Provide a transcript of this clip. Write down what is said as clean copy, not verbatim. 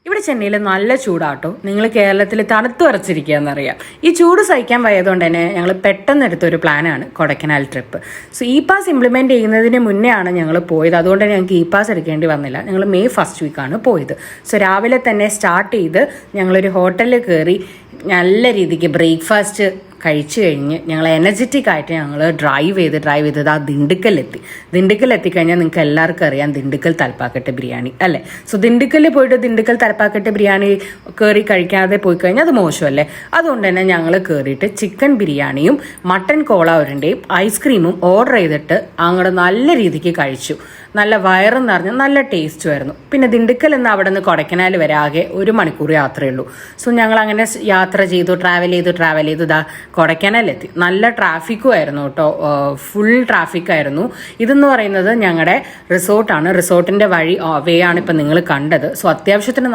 ഇവിടെ ചെന്നൈയിൽ നല്ല ചൂടാട്ടോ. നിങ്ങൾ കേരളത്തിൽ തണുത്ത് വരച്ചിരിക്കുക എന്നറിയാം. ഈ ചൂട് സഹിക്കാൻ വയ്യതുകൊണ്ട് തന്നെ ഞങ്ങൾ പെട്ടെന്ന് എടുത്തൊരു പ്ലാനാണ് Kodaikanal trip. So E pass implement ചെയ്യുന്നതിന് മുന്നേ ആണ് ഞങ്ങൾ പോയത്. അതുകൊണ്ട് ഞങ്ങൾക്ക് ഇ പാസ് എടുക്കേണ്ടി വന്നില്ല. ഞങ്ങൾ മെയ് ഫസ്റ്റ് വീക്കാണ് പോയത്. സോ രാവിലെ തന്നെ സ്റ്റാർട്ട് ചെയ്ത് ഞങ്ങളൊരു ഹോട്ടലിൽ കയറി നല്ല രീതിക്ക് ബ്രേക്ക്ഫാസ്റ്റ് കഴിച്ചു കഴിഞ്ഞ് ഞങ്ങൾ എനർജറ്റിക് ആയിട്ട് ഞങ്ങൾ ഡ്രൈവ് ചെയ്ത് ആ ദിണ്ടുക്കൽ എത്തിക്കഴിഞ്ഞാൽ നിങ്ങൾക്ക് എല്ലാവർക്കും അറിയാം ദിണ്ടുക്കൽ തലപ്പാക്കട്ട് ബിരിയാണി അല്ലേ. സോ ദിണ്ടുക്കലിൽ പോയിട്ട് ദിണ്ടുക്കൽ തലപ്പാക്കട്ട് ബിരിയാണി കയറി കഴിക്കാതെ പോയി കഴിഞ്ഞാൽ അത് മോശമല്ലേ. അതുകൊണ്ട് തന്നെ ഞങ്ങൾ കയറിയിട്ട് ചിക്കൻ ബിരിയാണിയും മട്ടൻ കോള ഉരുണ്ടയും ഐസ്ക്രീമും ഓർഡർ ചെയ്തിട്ട് അങ്ങോട്ട് നല്ല രീതിക്ക് കഴിച്ചു. നല്ല വയറും നിറഞ്ഞ് നല്ല ടേസ്റ്റുമായിരുന്നു. പിന്നെ ദിണ്ടുക്കൽ നിന്ന് അവിടെ നിന്ന് കൊടൈക്കനാൽ വരെ ആകെ 1 മണിക്കൂർ യാത്രയുള്ളൂ. സോ ഞങ്ങൾ അങ്ങനെ യാത്ര ചെയ്തു, ട്രാവൽ ചെയ്തു ഇതാ കൊടൈക്കനാലെത്തി. നല്ല ട്രാഫിക്കും ആയിരുന്നു കേട്ടോ, ഫുൾ ട്രാഫിക്കായിരുന്നു. ഇതെന്ന് പറയുന്നത് ഞങ്ങളുടെ റിസോർട്ടാണ്. റിസോർട്ടിൻ്റെ വേ ആണ് ഇപ്പം നിങ്ങൾ കണ്ടത്. സോ അത്യാവശ്യത്തിന്